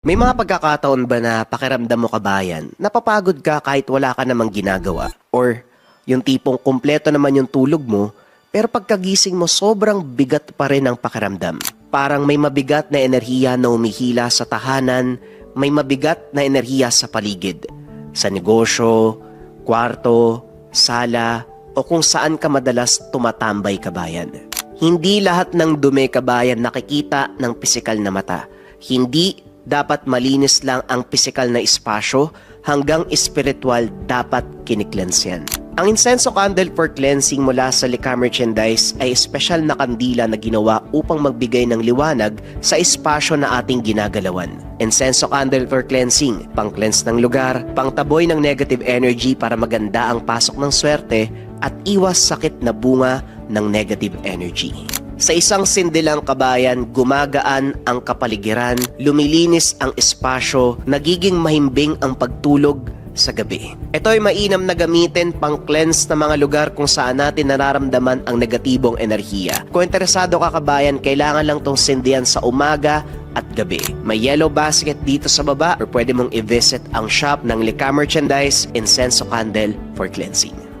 May mga pagkakataon ba na pakiramdam mo kabayan, napapagod ka kahit wala ka namang ginagawa? Or yung tipong kumpleto naman yung tulog mo, pero pagkagising mo sobrang bigat pa rin ang pakiramdam. Parang may mabigat na enerhiya na umihila sa tahanan, may mabigat na enerhiya sa paligid. Sa negosyo, kwarto, sala, o kung saan ka madalas tumatambay kabayan. Hindi lahat ng dumi kabayan nakikita ng pisikal na mata. Hindi dapat malinis lang ang pisikal na espasyo, hanggang espiritual dapat kiniklens yan. Ang incenso candle for cleansing mula sa Lika Merchandise ay espesyal na kandila na ginawa upang magbigay ng liwanag sa espasyo na ating ginagalawan. Incenso candle for cleansing, pang-cleanse ng lugar, pangtaboy ng negative energy para maganda ang pasok ng swerte at iwas sakit na bunga ng negative energy. Sa isang sindilang kabayan, gumagaan ang kapaligiran, lumilinis ang espasyo, nagiging mahimbing ang pagtulog sa gabi. Ito ay mainam na gamitin pang-cleanse na mga lugar kung saan natin nararamdaman ang negatibong enerhiya. Kung interesado ka kabayan, kailangan lang tong sindihan sa umaga at gabi. May yellow basket dito sa baba or pwede mong i-visit ang shop ng Lika Merchandise Incenso Candle for Cleansing.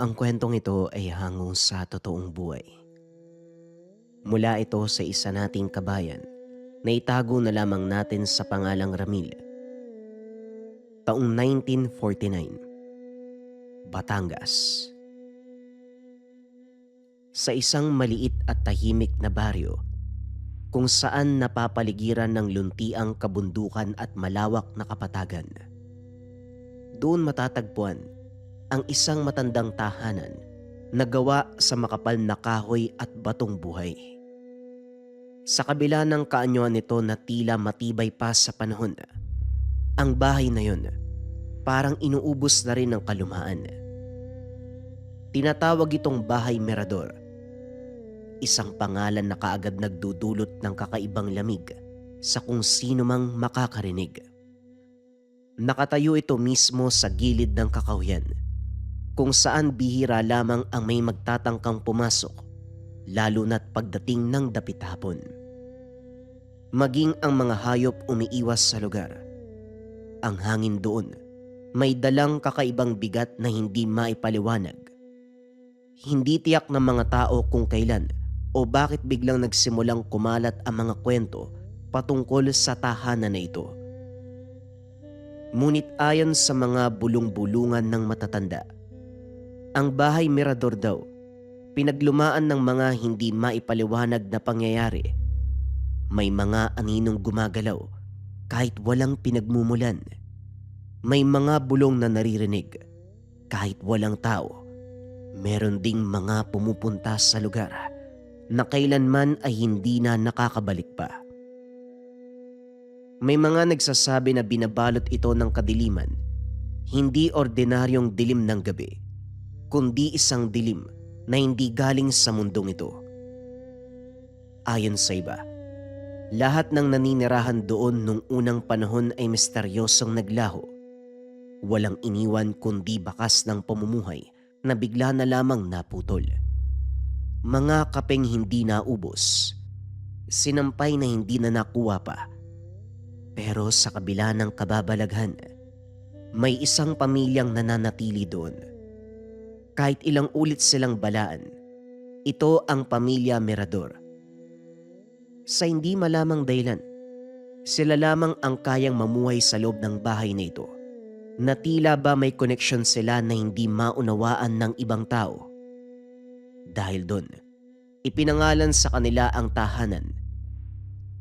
Ang kwentong ito ay hango sa totoong buhay. Mula ito sa isa nating kabayan na itago na lamang natin sa pangalang Ramil. Taong 1949, Batangas. Sa isang maliit at tahimik na baryo kung saan napapaligiran ng luntiang kabundukan at malawak na kapatagan. Doon matatagpuan ang isang matandang tahanan na gawa sa makapal na kahoy at batong buhay. Sa kabila ng kaanyuan nito na tila matibay pa sa panahon, ang bahay na yun parang inuubos na rin ng kalumaan. Tinatawag itong bahay mirador, isang pangalan na kaagad nagdudulot ng kakaibang lamig sa kung sino mang makakarinig. Nakatayo ito mismo sa gilid ng kakahuyan, kung saan bihira lamang ang may magtatangkang pumasok, lalo na't pagdating ng dapit hapon. Maging ang mga hayop umiiwas sa lugar. Ang hangin doon may dalang kakaibang bigat na hindi maipaliwanag. Hindi tiyak ng mga tao kung kailan o bakit biglang nagsimulang kumalat ang mga kwento patungkol sa tahanan na ito. Ngunit ayon sa mga bulong-bulungan ng matatanda, ang bahay mirador daw, pinaglumaan ng mga hindi maipaliwanag na pangyayari. May mga aninong gumagalaw kahit walang pinagmumulan. May mga bulong na naririnig kahit walang tao. Meron ding mga pumupunta sa lugar na kailanman ay hindi na nakakabalik pa. May mga nagsasabi na binabalot ito ng kadiliman, hindi ordinaryong dilim ng gabi, kundi isang dilim na hindi galing sa mundong ito. Ayon sa iba, lahat ng naninirahan doon nung unang panahon ay misteryosong naglaho. Walang iniwan kundi bakas ng pamumuhay na bigla na lamang naputol. Mga kapeng hindi naubos, sinampay na hindi na nakuha pa. Pero sa kabila ng kababalaghan, may isang pamilyang nananatili doon. Kahit ilang ulit silang balaan, ito ang pamilya Mirador. Sa hindi malamang dahilan, sila lamang ang kayang mamuhay sa loob ng bahay na ito, na tila ba may koneksyon sila na hindi maunawaan ng ibang tao. Dahil doon, ipinangalan sa kanila ang tahanan.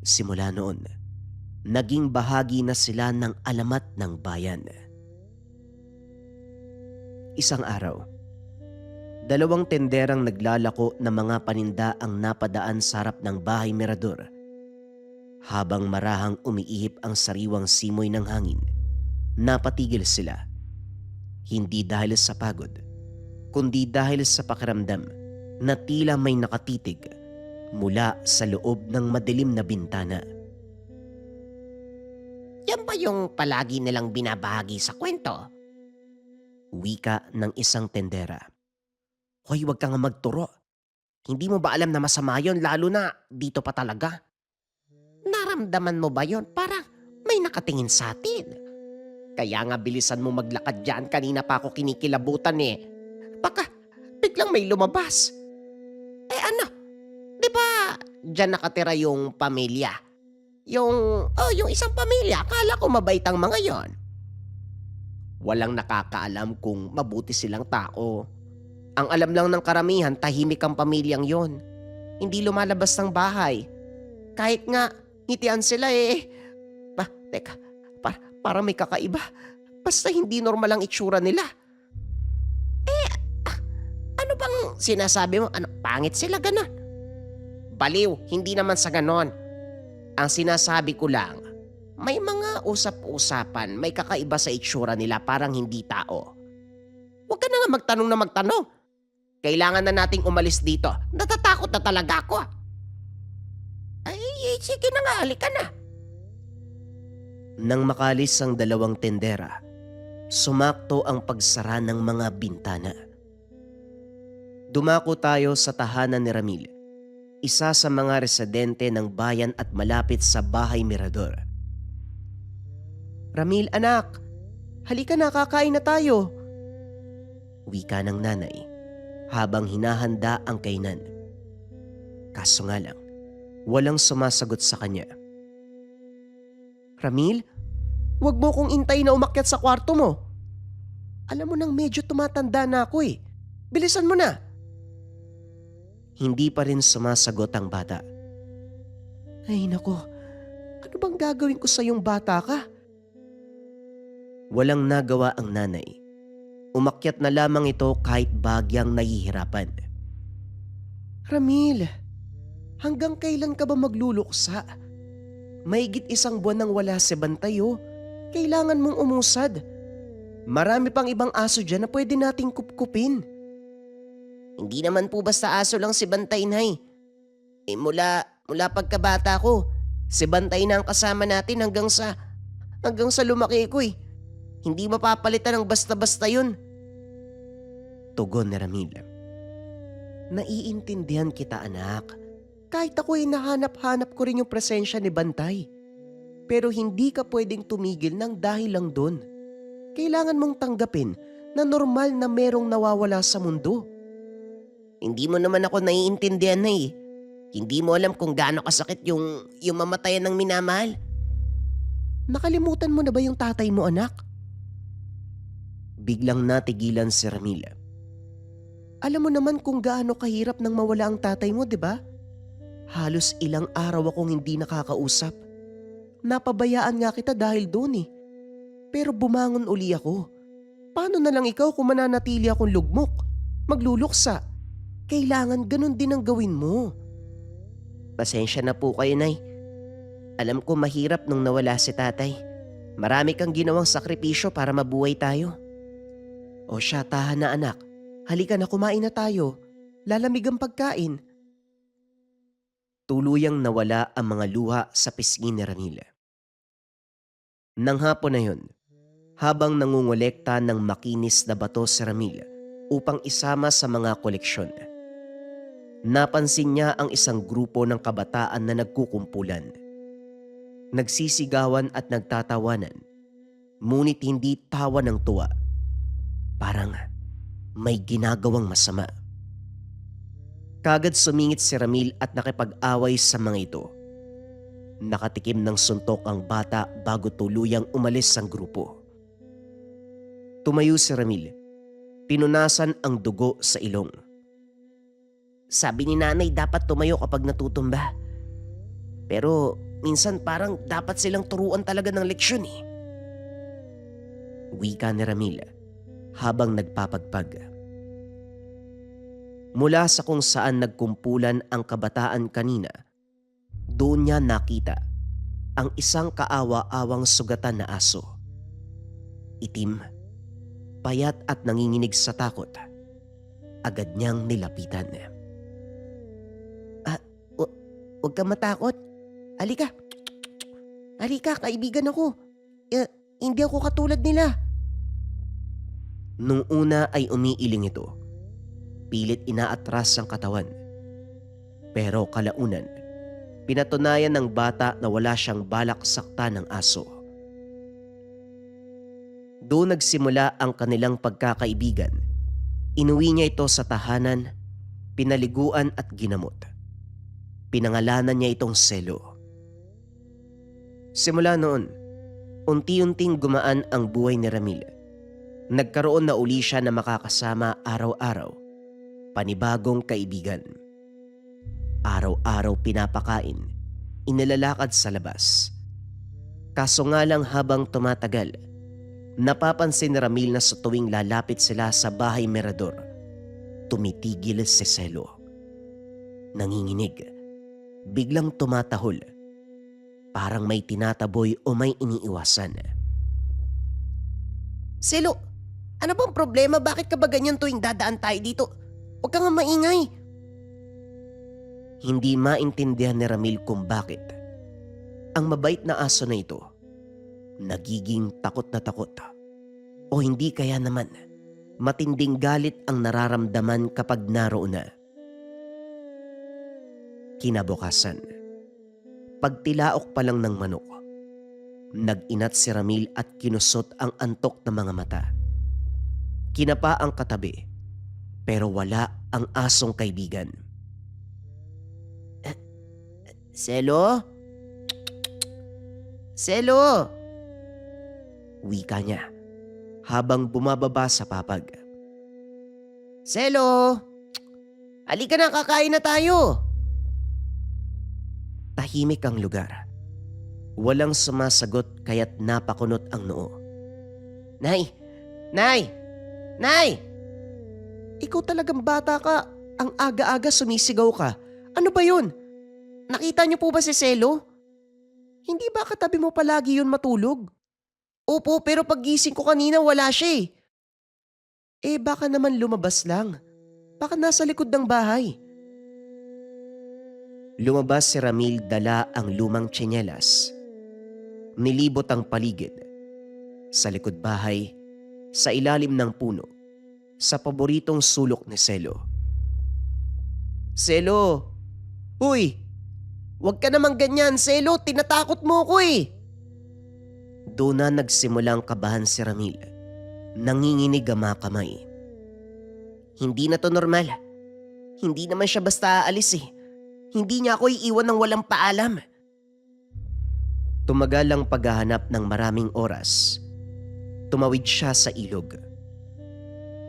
Simula noon, naging bahagi na sila ng alamat ng bayan. Isang araw, dalawang tenderang naglalako ng mga paninda ang napadaan sa harap ng bahay mirador. Habang marahang umiihip ang sariwang simoy ng hangin, napatigil sila. Hindi dahil sa pagod, kundi dahil sa pakiramdam na tila may nakatitig mula sa loob ng madilim na bintana. Yan ba yung palagi nilang binabahagi sa kwento? Wika ng isang tendera. Hoy, wag ka nga magturo. Hindi mo ba alam na masama yon, lalo na dito pa talaga? Naramdaman mo ba yon? Parang may nakatingin sa atin. Kaya nga bilisan mo maglakad dyan, kanina pa ako kinikilabutan eh. Baka biglang may lumabas. Eh ano, di ba dyan nakatira yung pamilya? Yung isang pamilya, akala ko mabait ang mga yon. Walang nakakaalam kung mabuti silang tao. Ang alam lang ng karamihan, tahimik ang pamilyang yon. Hindi lumalabas ng bahay. Kahit nga, ngitian sila eh. Teka, para may kakaiba. Basta hindi normal ang itsura nila. Ano bang sinasabi mo? Ano, pangit sila ganon? Baliw, hindi naman sa ganon. Ang sinasabi ko lang, may mga usap-usapan, may kakaiba sa itsura nila, parang hindi tao. Huwag ka na nga magtanong na magtanong. Kailangan na nating umalis dito. Natatakot na talaga ako. Ay, sige na nga, halika na. Nang makalis ang dalawang tendera, sumakto ang pagsara ng mga bintana. Dumako tayo sa tahanan ni Ramil, isa sa mga residente ng bayan at malapit sa bahay mirador. Ramil, anak, halika na, kakain na tayo. Wika ng nanay habang hinahanda ang kainan. Kaso nga lang, walang sumasagot sa kanya. Ramil, wag mo kong intay na umakyat sa kwarto mo. Alam mo nang medyo tumatanda na ako eh. Bilisan mo na. Hindi pa rin sumasagot ang bata. Ay nako, ano bang gagawin ko sa yung bata ka? Walang nagawa ang nanay. Umakyat na lamang ito kahit bagyang nahihirapan. Ramil, hanggang kailan ka ba magluluksa? Mahigit 1 buwan nang wala si Bantay oh. Kailangan mong umusad. Marami pang ibang aso dyan na pwede nating kupkupin. Hindi naman po basta aso lang si Bantay, Nay. Eh mula pagkabata ko, si Bantay na ang kasama natin hanggang sa lumaki ko eh. Hindi mapapalitan ng basta-basta yun. Tugon ni Ramil. Naiintindihan kita, anak. Kahit ako ay nahanap-hanap ko rin yung presensya ni Bantay. Pero hindi ka pwedeng tumigil ng dahil lang doon. Kailangan mong tanggapin na normal na merong nawawala sa mundo. Hindi mo naman ako naiintindihan, Nay. Hindi mo alam kung gaano kasakit yung mamatayan ng minamahal. Nakalimutan mo na ba yung tatay mo, anak? Biglang natigilan si Ramil. Alam mo naman kung gaano kahirap nang mawala ang tatay mo, di ba? Halos ilang araw akong hindi nakakausap. Napabayaan nga kita dahil doon eh. Pero bumangon uli ako. Paano na lang ikaw kung mananatili akong lugmok? Magluluksa. Kailangan ganun din ang gawin mo. Pasensya na po kayo, Nay. Alam ko mahirap nung nawala si tatay. Marami kang ginawang sakripisyo para mabuhay tayo. O siya, tahan na anak. Halika na, kumain na tayo. Lalamig ang pagkain. Tuluyang nawala ang mga luha sa pisngi ni Ramil. Nang hapon na yun, habang nangungolekta ng makinis na bato si Ramil upang isama sa mga koleksyon, napansin niya ang isang grupo ng kabataan na nagkukumpulan. Nagsisigawan at nagtatawanan, ngunit hindi tawa ng tuwa. Parang may ginagawang masama. Kagad sumingit si Ramil at nakipag-away sa mga ito. Nakatikim ng suntok ang bata bago tuluyang umalis ang grupo. Tumayo si Ramil. Pinunasan ang dugo sa ilong. Sabi ni nanay dapat tumayo kapag natutumba. Pero minsan parang dapat silang turuan talaga ng leksyon eh. Wika ni Ramil habang nagpapagpag. Mula sa kung saan nagkumpulan ang kabataan kanina, doon niya nakita ang isang kaawa-awang sugatan na aso. Itim, payat at nanginginig sa takot. Agad niyang nilapitan. Huwag kang matakot. Halika. Halika, kaibigan ako. Hindi ako katulad nila. Nung una ay umiiling ito. Pilit inaatras ang katawan. Pero kalaunan, pinatunayan ng bata na wala siyang balak sakta ng aso. Doon nagsimula ang kanilang pagkakaibigan. Inuwi niya ito sa tahanan, pinaliguan at ginamot. Pinangalanan niya itong Selo. Simula noon, unti-unting gumaan ang buhay ni Ramil. Nagkaroon na uli siya na makakasama araw-araw. Panibagong kaibigan. Araw-araw pinapakain, inilalakad sa labas. Kaso nga lang habang tumatagal, napapansin ni Ramil na sa tuwing lalapit sila sa bahay Mirador, tumitigil si Selo. Nanginginig, biglang tumatahol, parang may tinataboy o may iniiwasan. Selo, ano bang problema? Bakit ka ba ganyan tuwing dadaan tayo dito? Huwag ka nga maingay. Hindi maintindihan ni Ramil kung bakit ang mabait na aso na ito nagiging takot na takot. O hindi kaya naman matinding galit ang nararamdaman kapag naroon na. Kinabukasan, pagtilaok pa lang ng manok, nag-inat si Ramil at kinusot ang antok na mga mata. Kinapa ang katabi, pero wala ang asong kaibigan. Selo? Selo? Wika niya habang bumababa sa papag. Selo? Halika na, kakain na tayo. Tahimik ang lugar. Walang sumasagot kaya't napakunot ang noo. Nay! Nay! Nay! Ikaw talagang bata ka. Ang aga-aga sumisigaw ka. Ano ba yun? Nakita niyo po ba si Selo? Hindi ba katabi mo palagi yun matulog? Opo, pero paggising ko kanina wala siya eh. Baka naman lumabas lang. Baka nasa likod ng bahay. Lumabas si Ramil, dala ang lumang tsinelas. Nilibot ang paligid. Sa likod bahay, sa ilalim ng puno, sa paboritong sulok ni Selo. Selo! Uy! Huwag ka naman ganyan, Selo. Tinatakot mo ko eh. Doon na nagsimulang kabahan si Ramil. Nanginginig ang mga kamay. Hindi na to normal. Hindi naman siya basta aalis eh. Hindi niya ako iiwan ng walang paalam. Tumagal ang paghahanap ng maraming oras. Tumawid siya sa ilog.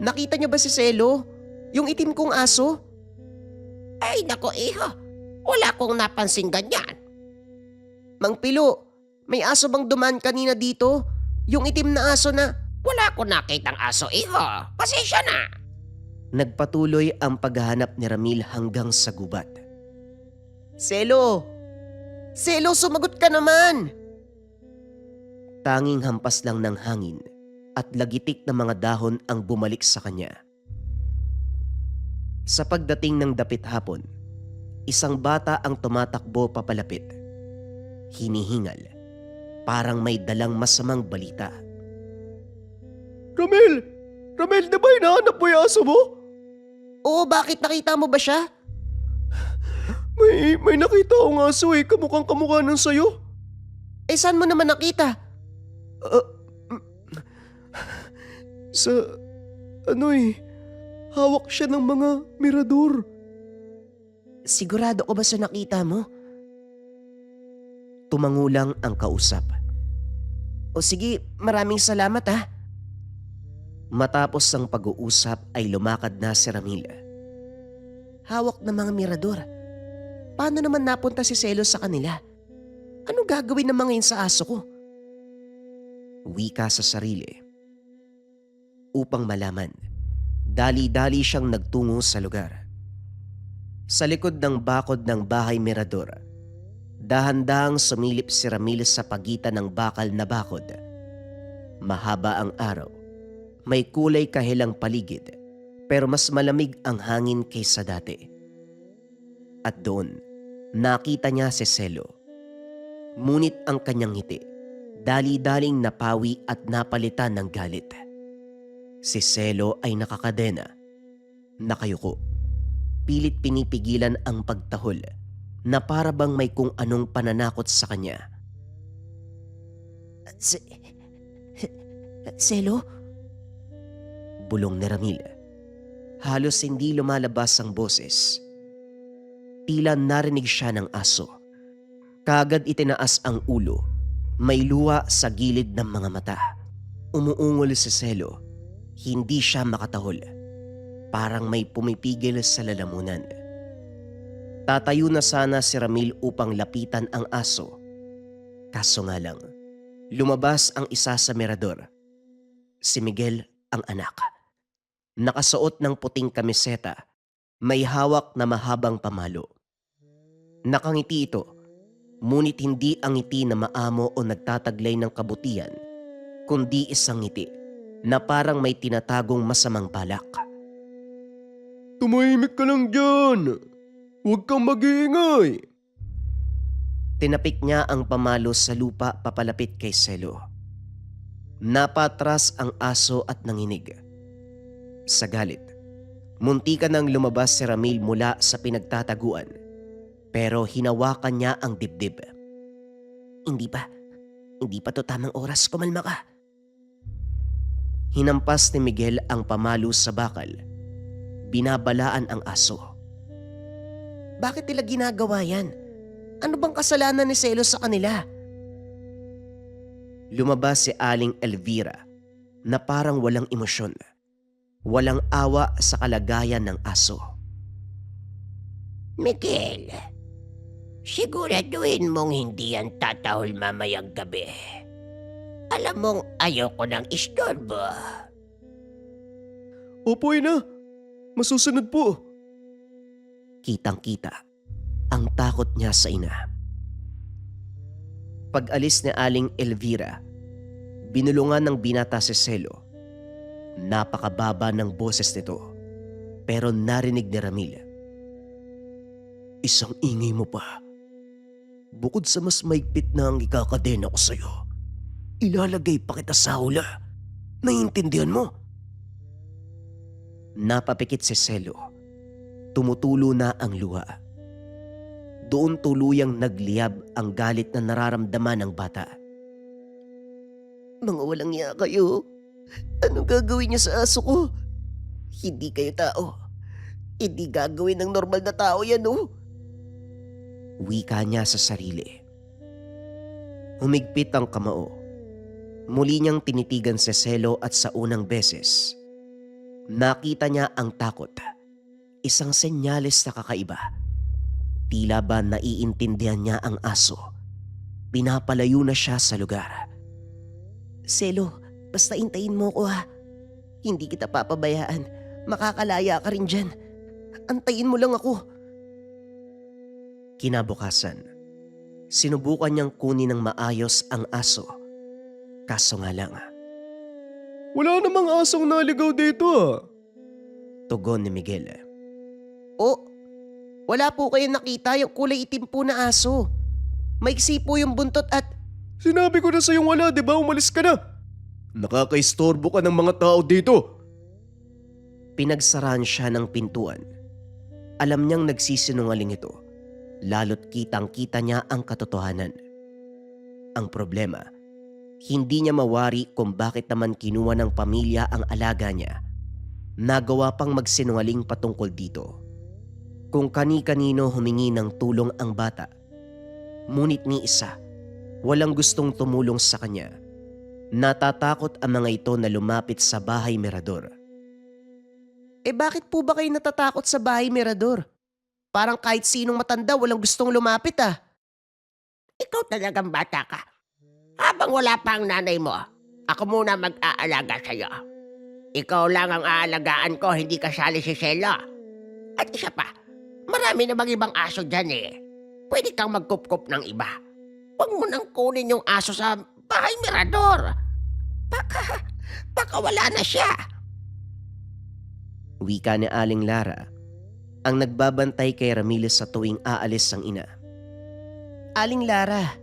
Nakita niyo ba si Selo? Yung itim kong aso? Ay nako iho. Wala kong napansin ganyan. Mang Pilo, may aso bang dumaan kanina dito? Yung itim na aso na... Wala akong nakitang aso iho. Pasensya na. Nagpatuloy ang paghahanap ni Ramil hanggang sa gubat. Selo! Selo, sumagot ka naman! Tanging hampas lang ng hangin at lagitik na mga dahon ang bumalik sa kanya. Sa pagdating ng dapit hapon, isang bata ang tumatakbo papalapit. Hinihingal, parang may dalang masamang balita. Ramil! Ramil, di ba hinahanap mo yung aso mo? Oo, bakit? Nakita mo ba siya? May nakita akong aso eh. Kamukhang kamukha nun sa'yo. Saan mo naman nakita? Sa... hawak siya ng mga mirador. Sigurado ko ba sa nakita mo? Tumangulang ang kausap. O sige, maraming salamat ha. Matapos ang pag-uusap ay lumakad na si Ramil. Hawak ng mga mirador. Paano naman napunta si Selo sa kanila? Anong gagawin naman ngayon sa aso ko? Wika sa sarili. Upang malaman, dali-dali siyang nagtungo sa lugar. Sa likod ng bakod ng bahay Mirador, dahan-dahang sumilip si Ramil sa pagitan ng bakal na bakod. Mahaba ang araw, may kulay kahilang paligid, pero mas malamig ang hangin kaysa dati. At doon, nakita niya si Selo. Ngunit ang kanyang ngiti, dali-daling napawi at napalitan ng galit. Si Selo ay nakakadena, nakayuko. pilit pinipigilan ang pagtahol na para bang may kung anong pananakot sa kanya. Selo? Bulong ni Ramil. Halos hindi lumalabas ang boses. Tila narinig siya ng aso. Kagad itinaas ang ulo. May luha sa gilid ng mga mata. Umuungol si Selo. Hindi siya makatahol. Parang may pumipigil sa lalamunan. Tatayo na sana si Ramil upang lapitan ang aso. Kaso nga lang, lumabas ang isa sa mirador. Si Miguel ang anak. Nakasuot ng puting kamiseta, may hawak na mahabang pamalo. Nakangiti ito, ngunit hindi ang ngiti na maamo o nagtataglay ng kabutihan, kundi isang ngiti na parang may tinatagong masamang balak. Tumahimik ka lang dyan! Huwag kang mag-iingay! Tinapik niya ang pamalo sa lupa papalapit kay Selo. Napatras ang aso at nanginig. Sa galit, muntika nang lumabas si Ramil mula sa pinagtataguan, pero hinawakan niya ang dibdib. Hindi pa to tamang oras, kumalma ka. Hinampas ni Miguel ang pamalo sa bakal. Binabalaan ang aso. Bakit nila ginagawa yan? Ano bang kasalanan ni Selo sa kanila? Lumabas si Aling Elvira na parang walang emosyon. Walang awa sa kalagayan ng aso. Miguel, siguraduhin mong hindi yan tatahol mamayang gabi. Alam mong ayoko ng istorbo. Opo, ina. Masusunod po. Kitang-kita ang takot niya sa ina. Pag-alis ni Aling Elvira, binulungan ng binata si Selo. Napakababa ng boses nito, pero narinig ni Ramil. Isang ingay mo pa. Bukod sa mas maigpit na ang ikakadena ko sa'yo, ilalagay pa kita sa hula. Naiintindihan mo? Napapikit si Selo. Tumutulo na ang luha. Doon tuluyang nagliyab ang galit na nararamdaman ng bata. Mga walang iya kayo. Anong gagawin niya sa aso ko? Hindi kayo tao. Hindi gagawin ng normal na tao yan, oh. Wika niya sa sarili. Humigpit ang kamao. Muli niyang tinitigan si Selo at sa unang beses, nakita niya ang takot. Isang senyales na kakaiba. Tila ba naiintindihan niya ang aso. Pinapalayo na siya sa lugar. Selo, basta intayin mo ko ha. Hindi kita papabayaan. Makakalaya ka rin dyan. Antayin mo lang ako. Kinabukasan, sinubukan niyang kunin ng maayos ang aso. Kaso nga lang, wala namang asong naligaw dito. Tugon ni Miguel. Oh, wala po kayo nakita yung kulay itim po na aso. Maiksi po yung buntot at... Sinabi ko na sa'yong wala, di ba? Umalis ka na. Nakakaistorbo ka ng mga tao dito. Pinagsarahan siya ng pintuan. Alam niyang nagsisinungaling ito, lalo't kitang-kita niya ang katotohanan. Ang problema, hindi niya mawari kung bakit naman kinuha ng pamilya ang alaga niya. Nagawa pang magsinungaling patungkol dito. Kung kani-kanino humingi ng tulong ang bata, ngunit ni isa, walang gustong tumulong sa kanya. Natatakot ang mga ito na lumapit sa bahay mirador. Bakit po ba kayo natatakot sa bahay mirador? Parang kahit sinong matanda walang gustong lumapit ah. Ikaw talagang bata ka. Habang wala pa ang nanay mo, ako muna mag-aalaga sa'yo. Ikaw lang ang aalagaan ko, hindi kasali si Selo. At isa pa, marami namang ibang aso dyan eh. Pwede kang magkup-kup ng iba. Huwag mo nang kunin yung aso sa bahay mirador. Baka wala na siya. Wika ni Aling Lara, ang nagbabantay kay Ramil sa tuwing aalis ang ina. Aling Lara,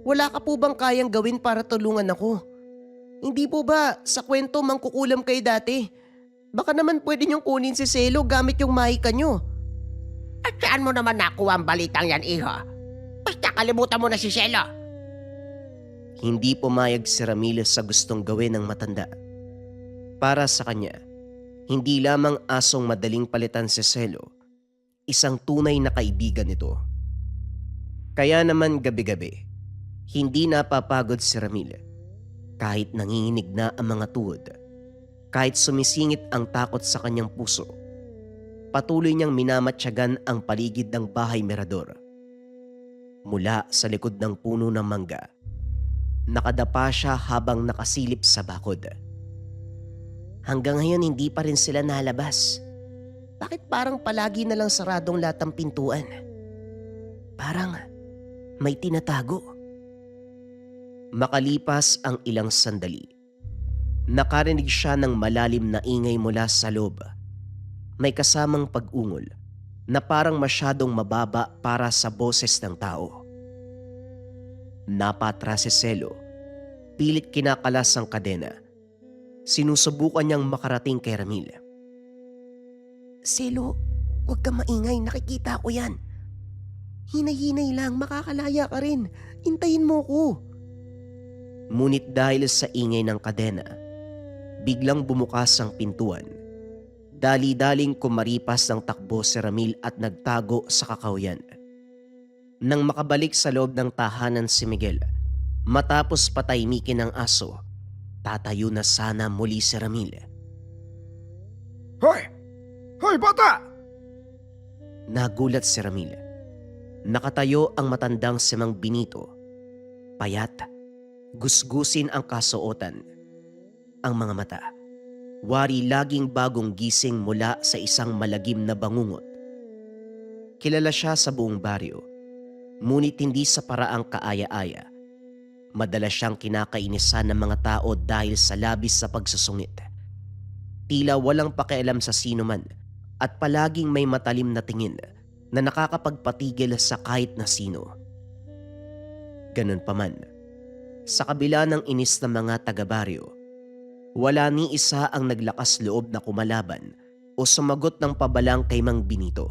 wala ka po bang kayang gawin para tulungan ako? Hindi po ba sa kwento mangkukulam kayo dati? Baka naman pwede niyong kunin si Selo gamit yung mahika niyo. At saan mo naman nakuha ang balitang yan, iho? Basta kalimutan mo na si Selo. Hindi pumayag si Ramil sa gustong gawin ng matanda. Para sa kanya, hindi lamang asong madaling palitan si Selo, isang tunay na kaibigan nito. Kaya naman gabi-gabi, hindi napapagod si Ramil. Kahit nanginginig na ang mga tuhod, kahit sumisingit ang takot sa kanyang puso, patuloy niyang minamatyagan ang paligid ng bahay Mirador. Mula sa likod ng puno ng mangga, nakadapa siya habang nakasilip sa bakod. Hanggang ngayon hindi pa rin sila nalabas. Bakit parang palagi na lang saradong lahat ng pintuan? Parang may tinatago. Makalipas ang ilang sandali, nakarinig siya ng malalim na ingay mula sa loob. May kasamang pag-ungol na parang masyadong mababa para sa boses ng tao. Napatras si Selo, pilit kinakalas ang kadena. Sinusubukan niyang makarating kay Ramil. Selo, huwag ka maingay, nakikita ko yan. Hinay-hinay lang, makakalaya ka rin. Hintayin mo ko. Ngunit dahil sa ingay ng kadena, biglang bumukas ang pintuan. Dali-daling kumaripas ng takbo si Ramil at nagtago sa kakawyan. Nang makabalik sa loob ng tahanan si Miguel, matapos patahimikin ng aso, tatayo na sana muli si Ramil. Hoy! Hoy, bata! Nagulat si Ramil. Nakatayo ang matandang si Mang Benito. Payat, gusgusin ang kasuotan. Ang mga mata, wari laging bagong gising mula sa isang malagim na bangungot. Kilala siya sa buong baryo, ngunit hindi sa paraang kaaya-aya. Madalas siyang kinakainisan ng mga tao dahil sa labis sa pagsusungit. Tila walang pakialam sa sino man at palaging may matalim na tingin na nakakapagpatigil sa kahit na sino. Ganun pa man, sa kabila ng inis ng mga taga-baryo, wala ni isa ang naglakas loob na kumalaban o sumagot ng pabalang kay Mang Benito.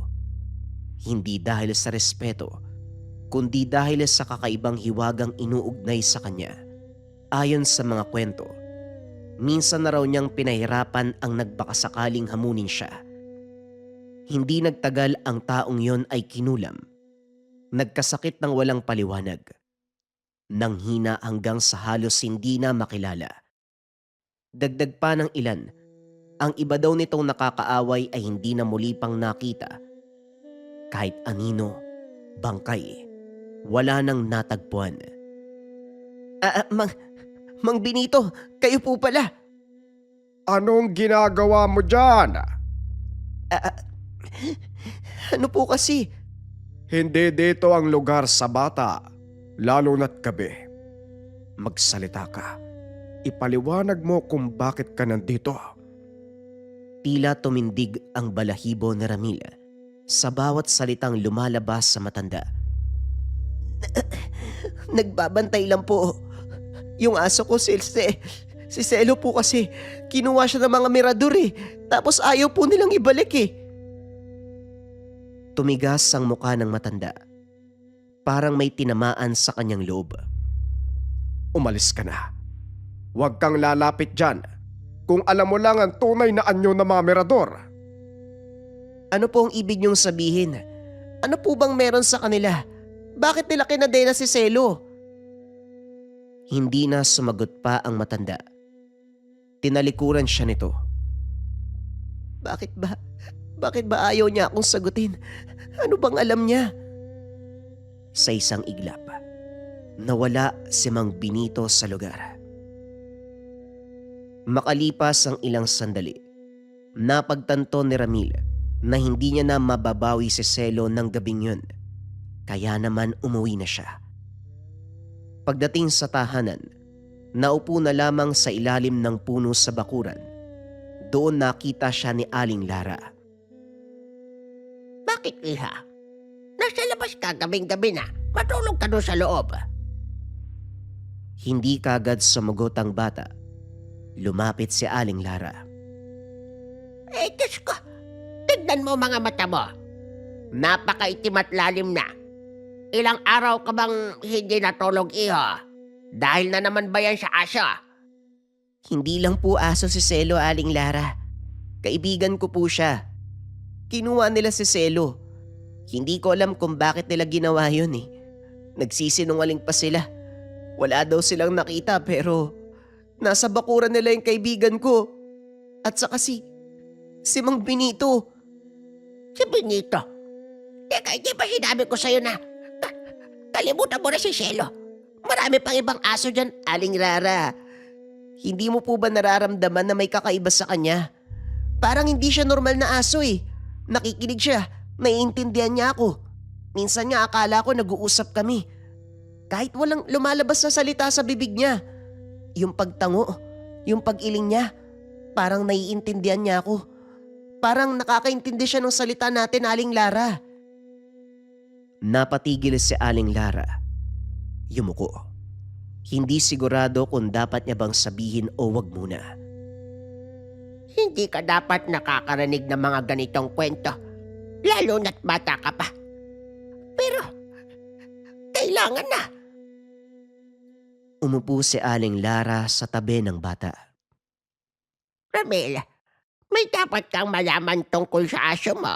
Hindi dahil sa respeto, kundi dahil sa kakaibang hiwagang inuugnay sa kanya. Ayon sa mga kwento, minsan na raw niyang pinahirapan ang nagbakasakaling hamunin siya. Hindi nagtagal ang taong yon ay kinulam. Nagkasakit ng walang paliwanag. Nanghina hanggang sa halos hindi na makilala. Dagdag pa ng ilan, ang iba daw nitong nakakaaway ay hindi na muli pang nakita. Kahit anino, bangkay, wala nang natagpuan. Mang Benito, kayo po pala. Anong ginagawa mo dyan? Ano po kasi? Hindi dito ang lugar sa bata, lalo na't gabi. Magsalita ka. Ipaliwanag mo kung bakit ka nandito. Tila tumindig ang balahibo ni Ramil sa bawat salitang lumalabas sa matanda. Nagbabantay lang po. Yung aso ko si Selo po kasi kinuha siya ng mga mirador eh. Tapos ayaw po nilang ibalik eh. Tumigas ang mukha ng matanda. Parang may tinamaan sa kanyang loob. Umalis ka na. Huwag kang lalapit dyan. Kung alam mo lang ang tunay na anyo ng mga mirador. Ano po ang ibig niyong sabihin? Ano po bang meron sa kanila? Bakit nila kinadena si Selo? Hindi na sumagot pa ang matanda. Tinalikuran siya nito. Bakit ba ayaw niya akong sagutin? Ano bang alam niya? Sa isang iglap, nawala si Mang Benito sa lugar. Makalipas ang ilang sandali, napagtanto ni Ramil na hindi niya na mababawi si Selo ng gabing yun. Kaya naman umuwi na siya. Pagdating sa tahanan, naupo na lamang sa ilalim ng puno sa bakuran. Doon nakita siya ni Aling Lara. Bakit, iha? Nasa labas ka gabing-gabi na. Matulog ka doon sa loob. Hindi kagad sumagot ang bata. Lumapit si Aling Lara. Diyos ko. Tignan mo mga mata mo. Napakaitim at lalim na. Ilang araw ka bang hindi natulog, iho? Dahil na naman ba yan sa aso? Hindi lang po aso si Selo, Aling Lara. Kaibigan ko po siya. Kinuha nila si Selo. Hindi ko alam kung bakit nila ginawa yun eh. Nagsisinungaling pa sila. Wala daw silang nakita pero nasa bakuran nila yung kaibigan ko. At saka si Mang Benito. Si Benito. Teka, hindi ba sinabi ko sa'yo na kalimutan mo na si Cielo? Marami pang ibang aso dyan. Aling Lara, hindi mo po ba nararamdaman na may kakaiba sa kanya? Parang hindi siya normal na aso eh. Nakikinig siya, naiintindihan niya ako. Minsan nga akala ko nag-uusap kami. Kahit walang lumalabas na salita sa bibig niya. Yung pagtango, yung pag-iling niya, parang naiintindihan niya ako. Parang nakakaintindi siya ng salita natin, Aling Lara. Napatigil si Aling Lara. Yumuko. Hindi sigurado kung dapat niya bang sabihin o wag muna. Hindi ka dapat nakakarinig ng mga ganitong kwento. Lalo na't bata ka pa. Pero, kailangan na. Umupo si Aling Lara sa tabi ng bata. Ramel, may dapat kang malaman tungkol sa aso mo.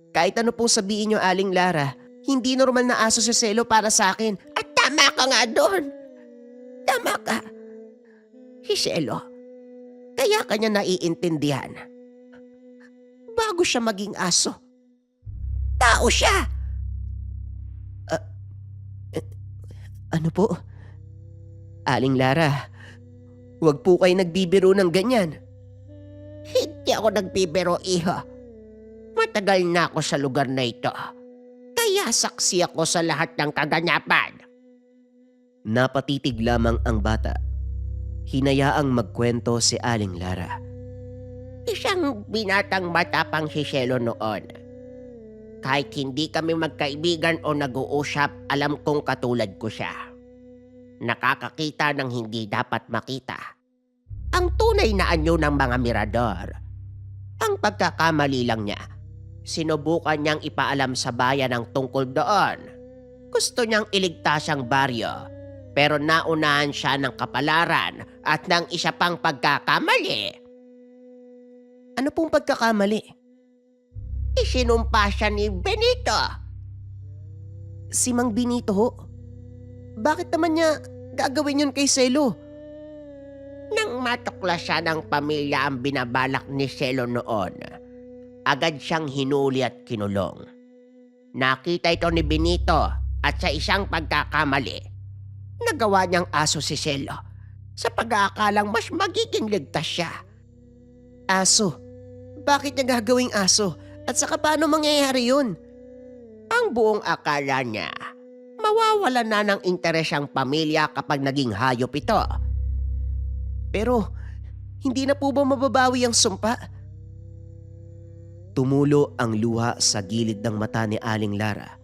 Kahit ano pong sabihin niyo, Aling Lara, hindi normal na aso si Selo para sa akin. At tama ka nga doon. Tama ka. Si Cielo, kaya kanya naiintindihan. Bago siya maging aso, tao siya. Ano po? Aling Lara, wag po kayo nagbibiro ng ganyan. Hindi ako nagbibiro, iho. Matagal na ako sa lugar na ito. Kaya saksi ako sa lahat ng kaganapan. Napatitig lamang ang bata. Hinayaang magkwento si Aling Lara. Isang binatang matapang si Cielo noon. Kahit hindi kami magkaibigan o nag-uusap, alam kong katulad ko siya. Nakakakita ng hindi dapat makita. Ang tunay na anyo ng mga mirador. Ang pagkakamali lang niya, sinubukan niyang ipaalam sa bayan ang tungkol doon. Gusto niyang iligtas ang baryo, pero naunahan siya ng kapalaran at ng isa pang pagkakamali. Ano pong pagkakamali? Isinumpa siya ni Benito. Si Mang Benito ho? Bakit naman niya gagawin yun kay Selo? Nang matuklas siya ng pamilya ang binabalak ni Cielo noon, agad siyang hinuli at kinulong. Nakita ito ni Benito at sa isang pagkakamali, nagawa niyang aso si Cielo sa pag-aakalang mas magiging ligtas siya. Aso? Bakit niya gagawing aso? At saka paano mangyayari yun? Ang buong akala niya, mawawala na ng interes ang pamilya kapag naging hayop ito. Pero, hindi na po ba mababawi ang sumpa? Tumulo ang luha sa gilid ng mata ni Aling Lara.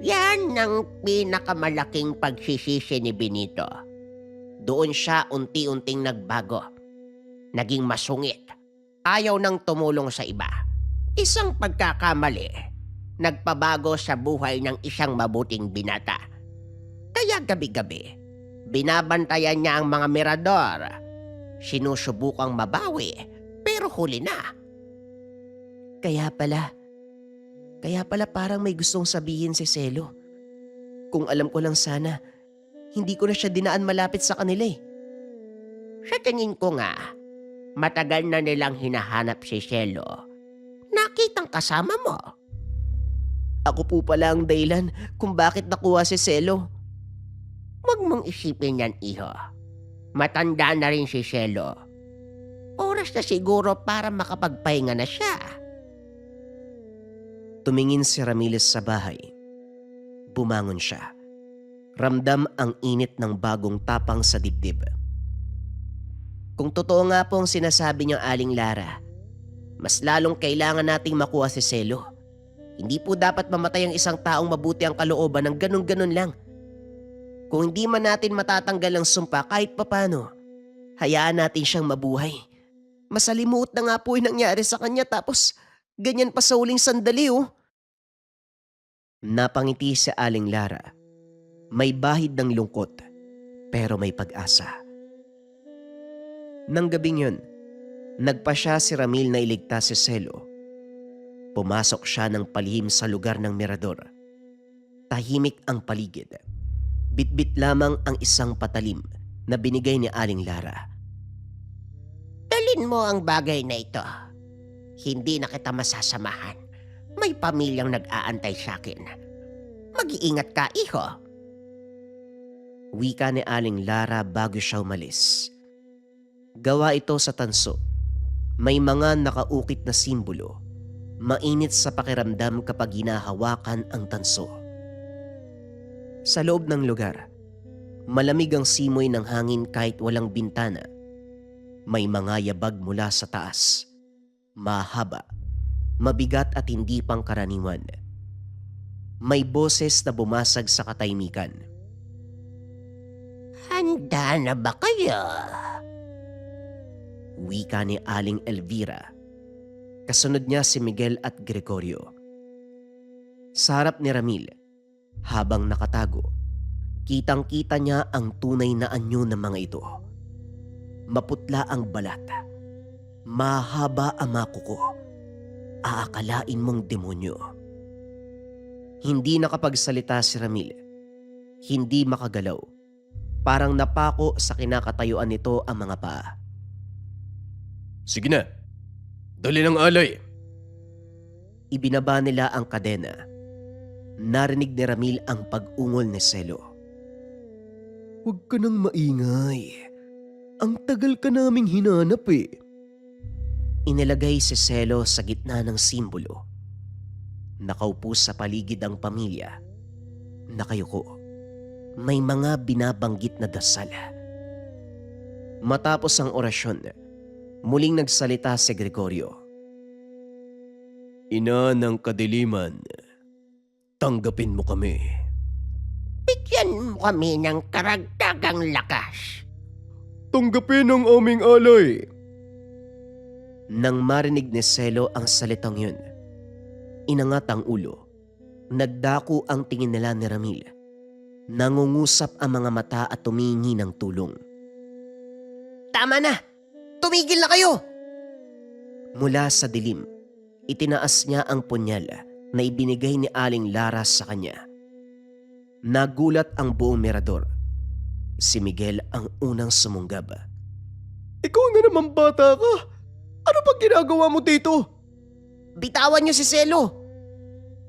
Yan ang pinakamalaking pagsisisi ni Benito. Doon siya unti-unting nagbago. Naging masungit. Ayaw nang tumulong sa iba. Isang pagkakamali. Nagpabago sa buhay ng isang mabuting binata. Kaya gabi-gabi, binabantayan niya ang mga mirador. Sinusubukang mabawi, pero huli na. Kaya pala parang may gustong sabihin si Selo. Kung alam ko lang sana, hindi ko na siya dinaan malapit sa kanila eh. Sa tingin ko nga, matagal na nilang hinahanap si Cielo. Nakitang kasama mo. Ako po pala ang dahilan kung bakit nakuha si Selo. Huwag mong isipin yan, iho. Matanda na rin si Cielo. Oras na siguro para makapagpahinga na siya. Tumingin si Ramirez sa bahay. Bumangon siya. Ramdam ang init ng bagong tapang sa dibdib. Kung totoo nga po ang sinasabi niyang Aling Lara, mas lalong kailangan nating makuha si Selo. Hindi po dapat mamatay ang isang taong mabuti ang kalooban ng ganun-ganun lang. Kung hindi man natin matatanggal ang sumpa kahit papano, hayaan natin siyang mabuhay. Masalimuot na nga po yung nangyari sa kanya tapos ganyan pa sa huling sandali oh. Napangiti si Aling Lara. May bahid ng lungkot, pero may pag-asa. Nang gabing yun, nagpasya si Ramil na iligtas si Selo. Pumasok siya ng palihim sa lugar ng mirador. Tahimik ang paligid. Bitbit lamang ang isang patalim na binigay ni Aling Lara. Dalin mo ang bagay na ito. Hindi na kita masasamahan. May pamilyang nag-aantay sa akin. Mag-iingat ka, iho. Wika ni Aling Lara bago siya umalis. Gawa ito sa tanso. May mga nakaukit na simbolo. Mainit sa pakiramdam kapag hinahawakan ang tanso. Sa loob ng lugar, malamig ang simoy ng hangin kahit walang bintana. May mga yabag mula sa taas. Mahaba, mabigat at hindi pangkaraniwan. May boses na bumasag sa katahimikan. Handa na ba kayo? Wika ni Aling Elvira. Kasunod niya si Miguel at Gregorio. Sa harap ni Ramil, habang nakatago, kitang-kita niya ang tunay na anyo ng mga ito. Maputla ang balat. Mahaba ang mga kuko. Aakalain mong demonyo. Hindi nakapagsalita si Ramil. Hindi makagalaw. Parang napako sa kinakatayuan nito ang mga paa. Sige na, dali ng alay. Ibinaba nila ang kadena. Narinig ni Ramil ang pag-ungol ni Selo. Huwag ka nang maingay. Ang tagal ka naming hinanap eh. Inilagay si Selo sa gitna ng simbolo. Nakaupo sa paligid ang pamilya. Nakayuko. May mga binabanggit na dasal. Matapos ang orasyon, muling nagsalita si Gregorio. Ina ng kadiliman, tanggapin mo kami. Bigyan mo kami ng karagdagang lakas. Tanggapin ang aming alay. Nang marinig ni Selo ang salitang yun, inangat ang ulo. Nagdako ang tingin nila ni Ramil. Nangungusap ang mga mata at tumingi ng tulong. Tama na! Tumigil na kayo! Mula sa dilim, itinaas niya ang punyal na ibinigay ni Aling Lara sa kanya. Nagulat ang buong mirador. Si Miguel ang unang sumunggab. Ikaw na naman bata ka. Ano pag ginagawa mo dito? Bitawan niyo si Selo!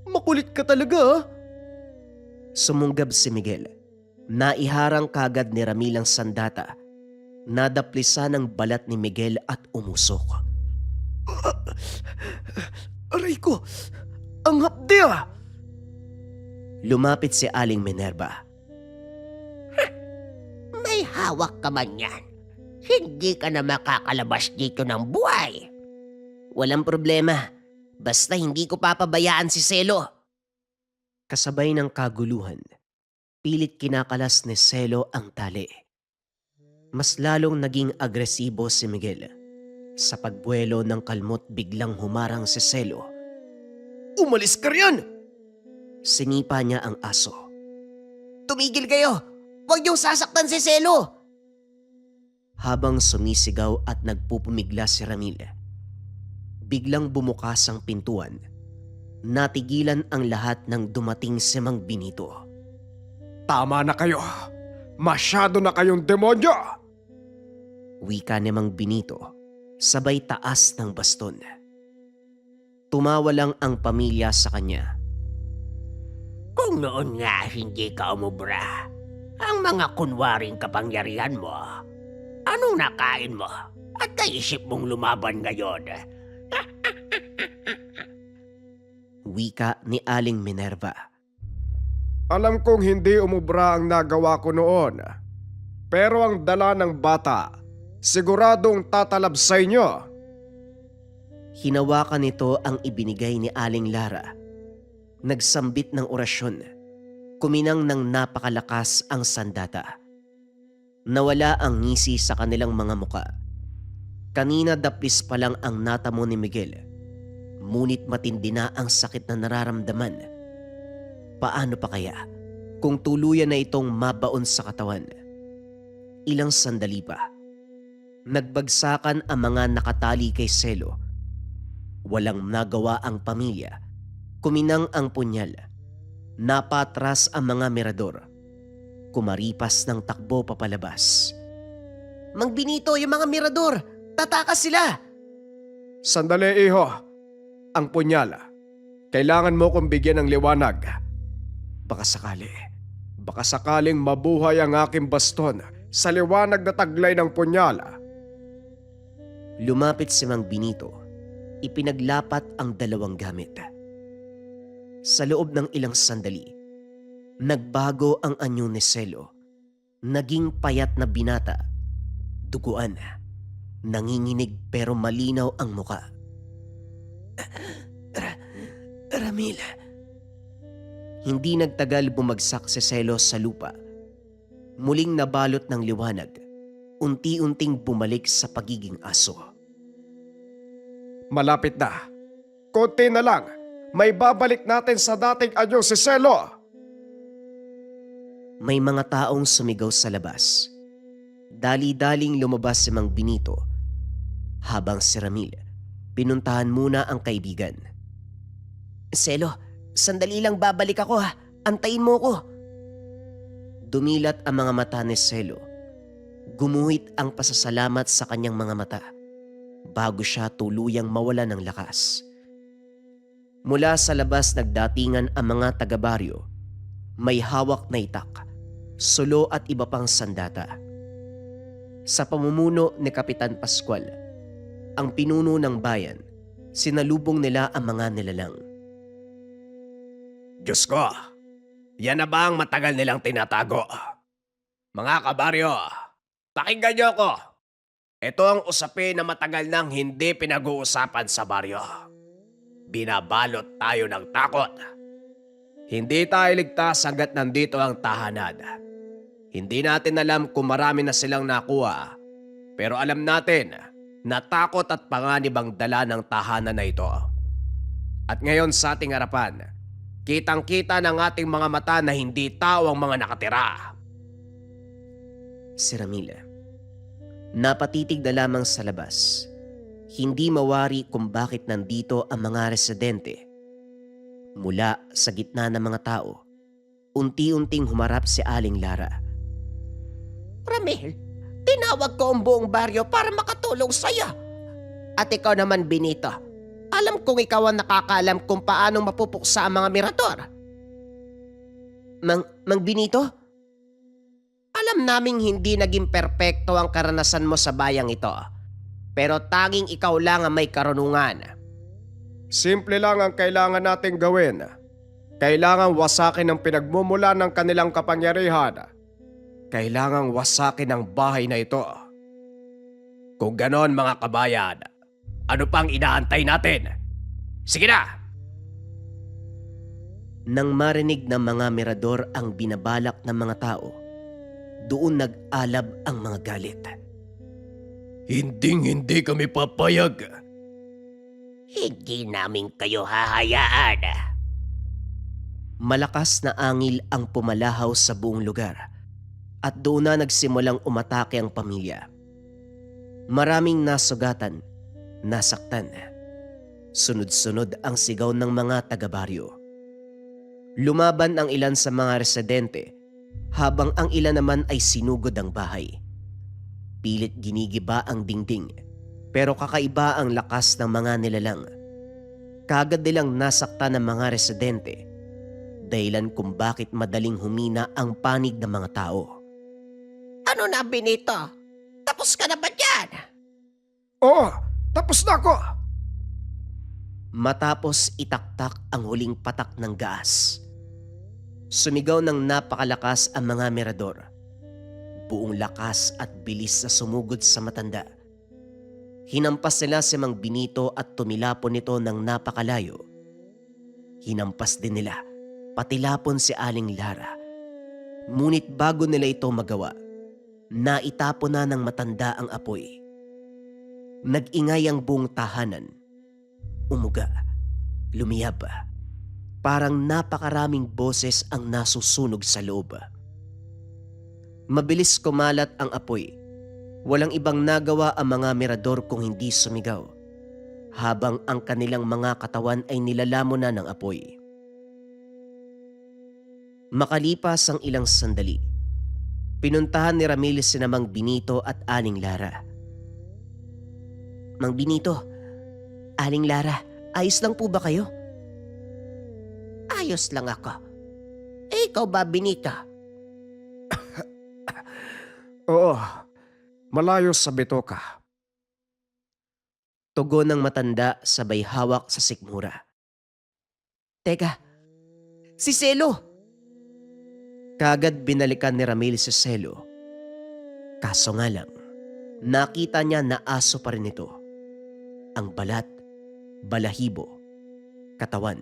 Makulit ka talaga ha? Sumunggab si Miguel. Naiharang kagad ni Ramil ang sandata. Nadaplisan ang balat ni Miguel at umusok. Aray ko, ang hapdi ah! Lumapit si Aling Minerva. May hawak ka man yan. Hindi ka na makakalabas dito ng buhay. Walang problema. Basta hindi ko papabayaan si Selo. Kasabay ng kaguluhan, pilit kinakalas ni Selo ang tali. Mas lalong naging agresibo si Miguel. Sa pagbuelo ng kalmot biglang humarang si Selo. Umalis ka riyan! Sinipa niya ang aso. Tumigil kayo! Huwag niyong sasaktan si Selo! Habang sumisigaw at nagpupumigla si Ramil, biglang bumukas ang pintuan. Natigilan ang lahat ng dumating si Mang Benito. Tama na kayo. Masyado na kayong demonyo! Wika ni Mang Benito, sabay taas ng baston. Tumawa lang ang pamilya sa kanya. Kung noon nga hindi ka umubra, ang mga kunwaring kapangyarihan mo, anong nakain mo at naisip mong lumaban ngayon? Wika ni Aling Minerva. Alam kong hindi umubra ang nagawa ko noon. Pero ang dala ng bata, siguradong tatalab sa inyo. Hinawakan nito ang ibinigay ni Aling Lara. Nagsambit ng orasyon. Kuminang ng napakalakas ang sandata. Nawala ang ngisi sa kanilang mga muka. Kanina daplis pa lang ang natamo ni Miguel. Ngunit matindi na ang sakit na nararamdaman. Paano pa kaya kung tuluyan na itong mabaon sa katawan? Ilang sandali pa. Nagbagsakan ang mga nakatali kay Selo. Walang nagawa ang pamilya. Kuminang ang punyal. Napatras ang mga mirador. Kumaripas ng takbo papalabas. Mang Benito, yung mga mirador! Tatakas sila! Sandali, iho. Ang punyal. Kailangan mo kong bigyan ng liwanag. Baka sakaling mabuhay ang aking baston sa liwanag na taglay ng punyal. Lumapit si Mang Benito. Ipinaglapat ang dalawang gamit. Sa loob ng ilang sandali, nagbago ang anyo ni Selo. Naging payat na binata. Duguan. Nanginginig pero malinaw ang muka. Ramil. Hindi nagtagal bumagsak si Selo sa lupa. Muling nabalot ng liwanag. Unti-unting bumalik sa pagiging aso. Malapit na. Konti na lang. May babalik natin sa dating anyo si Selo. May mga taong sumigaw sa labas. Dali-daling lumabas si Mang Benito. Habang si Ramil, pinuntahan muna ang kaibigan. Selo, sandali lang babalik ako ha. Antayin mo ko. Dumilat ang mga mata ni Selo. Gumuhit ang pasasalamat sa kanyang mga mata bago siya tuluyang mawala ng lakas. Mula sa labas nagdatingan ang mga taga-baryo. May hawak na itak, sulo at iba pang sandata. Sa pamumuno ni Kapitan Pascual, ang pinuno ng bayan, sinalubong nila ang mga nilalang. Diyos ko, yan na ba ang matagal nilang tinatago? Mga kabaryo, pakinggan niyo ako. Ito ang usapin na matagal nang hindi pinag-uusapan sa baryo. Binabalot tayo ng takot. Hindi tayo ligtas hanggat nandito ang tahanan. Hindi natin alam kung marami na silang nakuha, pero alam natin na takot at panganib ang dala ng tahanan na ito. At ngayon sa ating harapan, kitang-kita ng ating mga mata na hindi tao ang mga nakatira. Si Ramil, napatitig na lamang sa labas. Hindi mawari kung bakit nandito ang mga residente. Mula sa gitna ng mga tao, unti-unting humarap si Aling Lara. Ramil, tinawag ko ang buong baryo para makatulong sa'yo. At ikaw naman, Benito, alam kong ikaw ang nakakaalam kung paano mapupuksa ang mga mirador. Mang Benito? Alam naming hindi naging perpekto ang karanasan mo sa bayang ito. Pero tanging ikaw lang ang may karunungan. Simple lang ang kailangan nating gawin. Kailangan wasakin ang pinagmumula ng kanilang kapangyarihan. Kailangan wasakin ang bahay na ito. Kung ganon mga kabayan, ano pang inaantay natin? Sige na! Nang marinig ng mga mirador ang binabalak ng mga tao, doon nag-alab ang mga galit. Hindi kami papayag. Hindi namin kayo hahayaan. Malakas na angil ang pumalahaw sa buong lugar at doon na nagsimulang umatake ang pamilya. Maraming nasugatan, nasaktan. Sunod-sunod ang sigaw ng mga taga-baryo. Lumaban ang ilan sa mga residente habang ang ilan naman ay sinugod ang bahay. Pilit ginigiba ang dingding pero kakaiba ang lakas ng mga nilalang. Kagad nilang nasaktan ng mga residente dahilan kung bakit madaling humina ang panig ng mga tao. Ano na, Benito? Tapos ka na ba dyan? Oo, tapos na ako! Matapos itaktak ang huling patak ng gaas, sumigaw ng napakalakas ang mga mirador. Buong lakas at bilis na sumugod sa matanda. Hinampas nila si Mang Benito at tumilapon nito ng napakalayo. Hinampas din nila, patilapon si Aling Lara. Ngunit bago nila ito magawa, naitapon na ng matanda ang apoy. Nag-ingay ang buong tahanan. Umuga, lumiyab. Parang napakaraming boses ang nasusunog sa loob. Mabilis kumalat ang apoy. Walang ibang nagawa ang mga mirador kung hindi sumigaw, habang ang kanilang mga katawan ay nilalamo na ng apoy. Makalipas ang ilang sandali, pinuntahan ni Ramirez sina Mang Benito at Aling Lara. Mang Benito, Aling Lara, ayos lang po ba kayo? Ayos lang ako. Eh, ikaw ba, Benito? Oo, malayo sa bitoka. Tugon ng matanda sabay hawak sa sikmura. Teka, si Selo! Kagad binalikan ni Ramirez si Selo. Kaso nga lang, nakita niya na aso pa rin ito. Ang balat, balahibo, katawan.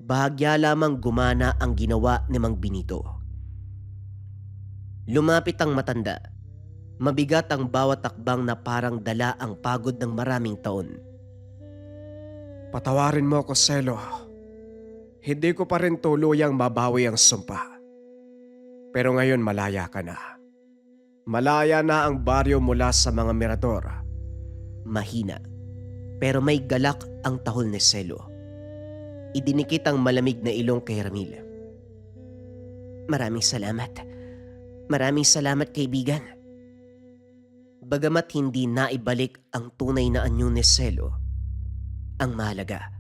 Bahagya lamang gumana ang ginawa ni Mang Benito. Lumapit ang matanda. Mabigat ang bawat takbang na parang dala ang pagod ng maraming taon. Patawarin mo ako, Selo. Hindi ko pa rin tuluyang mabawi ang sumpa. Pero ngayon malaya ka na. Malaya na ang baryo mula sa mga mirador. Mahina, pero may galak ang tahol ni Selo. Idinikit ang malamig na ilong kay Ramil. Maraming salamat. Maraming salamat, kaibigan. Bagamat hindi naibalik ang tunay na anyo ni Selo, ang mahalaga,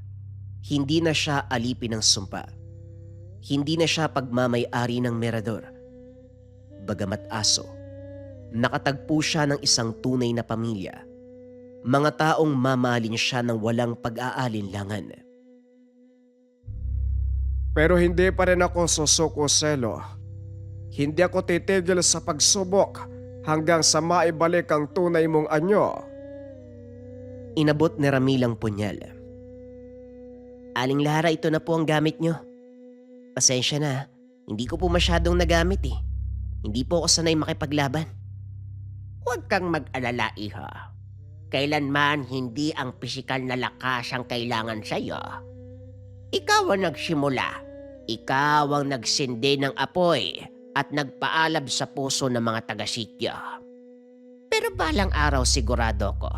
hindi na siya alipin ng sumpa. Hindi na siya pagmamay-ari ng mirador. Bagamat aso, nakatagpo siya ng isang tunay na pamilya. Mga taong mamahalin siya ng walang pag-aalinlangan. Pero hindi pa rin ako susuko, Selo. Hindi ako titigil sa pagsubok hanggang sa maibalik ang tunay mong anyo. Inabot ni Ramil ang punyal. Aling Lara, ito na po ang gamit nyo. Pasensya na, hindi ko po masyadong nagamit eh. Hindi po ako sanay makipaglaban. Huwag kang mag-alala, iha. Kailanman hindi ang pisikal na lakas ang kailangan sa'yo. Ikaw ang nagsimula. Ikaw ang nagsindi ng apoy at nagpaalab sa puso ng mga taga-sityo. Pero balang araw sigurado ko,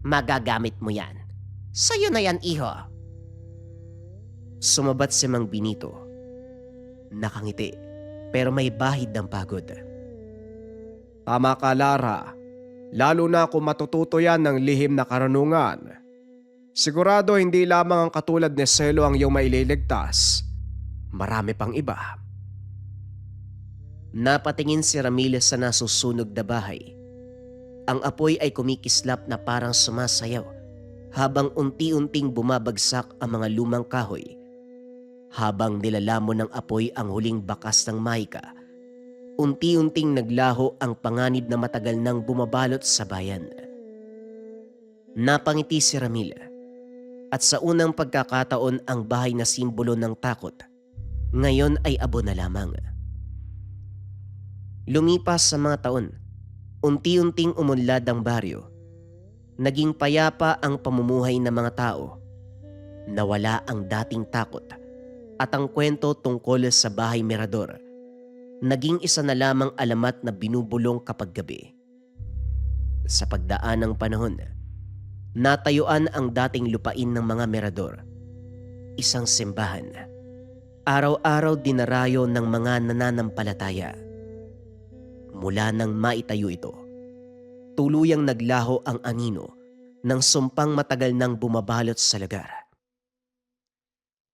magagamit mo yan. Sa'yo na yan, iho. Sumabat si Mang Benito. Nakangiti, pero may bahid ng pagod. Tama ka, Lara. Lalo na kung matututo yan ng lihim na karunungan. Sigurado hindi lamang ang katulad ni Selo ang iyong maililigtas. Marami pang iba. Napatingin si Ramirez sa nasusunog na bahay. Ang apoy ay kumikislap na parang sumasayaw habang unti-unting bumabagsak ang mga lumang kahoy. Habang nilalamon ng apoy ang huling bakas ng mahika, unti-unting naglaho ang panganib na matagal nang bumabalot sa bayan. Napangiti si Ramil at sa unang pagkakataon ang bahay na simbolo ng takot, ngayon ay abo na lamang. Lumipas sa mga taon, unti-unting umunlad ang baryo. Naging payapa ang pamumuhay ng mga tao. Nawala ang dating takot at ang kwento tungkol sa bahay mirador naging isa na lamang alamat na binubulong kapag gabi. Sa pagdaan ng panahon, natayuan ang dating lupain ng mga mirador. Isang simbahan. Araw-araw dinarayo ng mga nananampalataya. Mula nang maitayo ito, tuluyang naglaho ang anino ng sumpang matagal nang bumabalot sa lugar.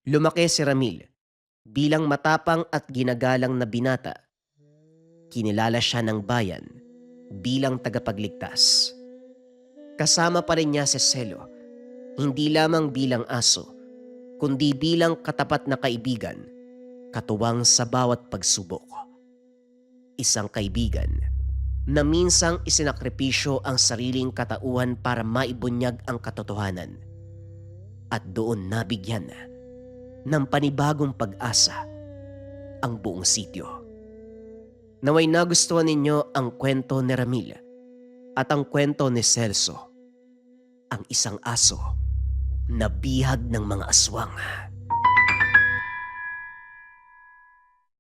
Lumaki si Ramil bilang matapang at ginagalang na binata. Kinilala siya ng bayan bilang tagapagligtas. Kasama pa rin niya si Selo, hindi lamang bilang aso, kundi bilang katapat na kaibigan, katuwang sa bawat pagsubok. Isang kaibigan na minsang isinakripisyo ang sariling katauhan para maibunyag ang katotohanan. At doon nabigyan ng panibagong pag-asa ang buong sityo. Naway nagustuhan ninyo ang kwento ni Ramil at ang kwento ni Celso, ang isang aso na bihag ng mga aswang.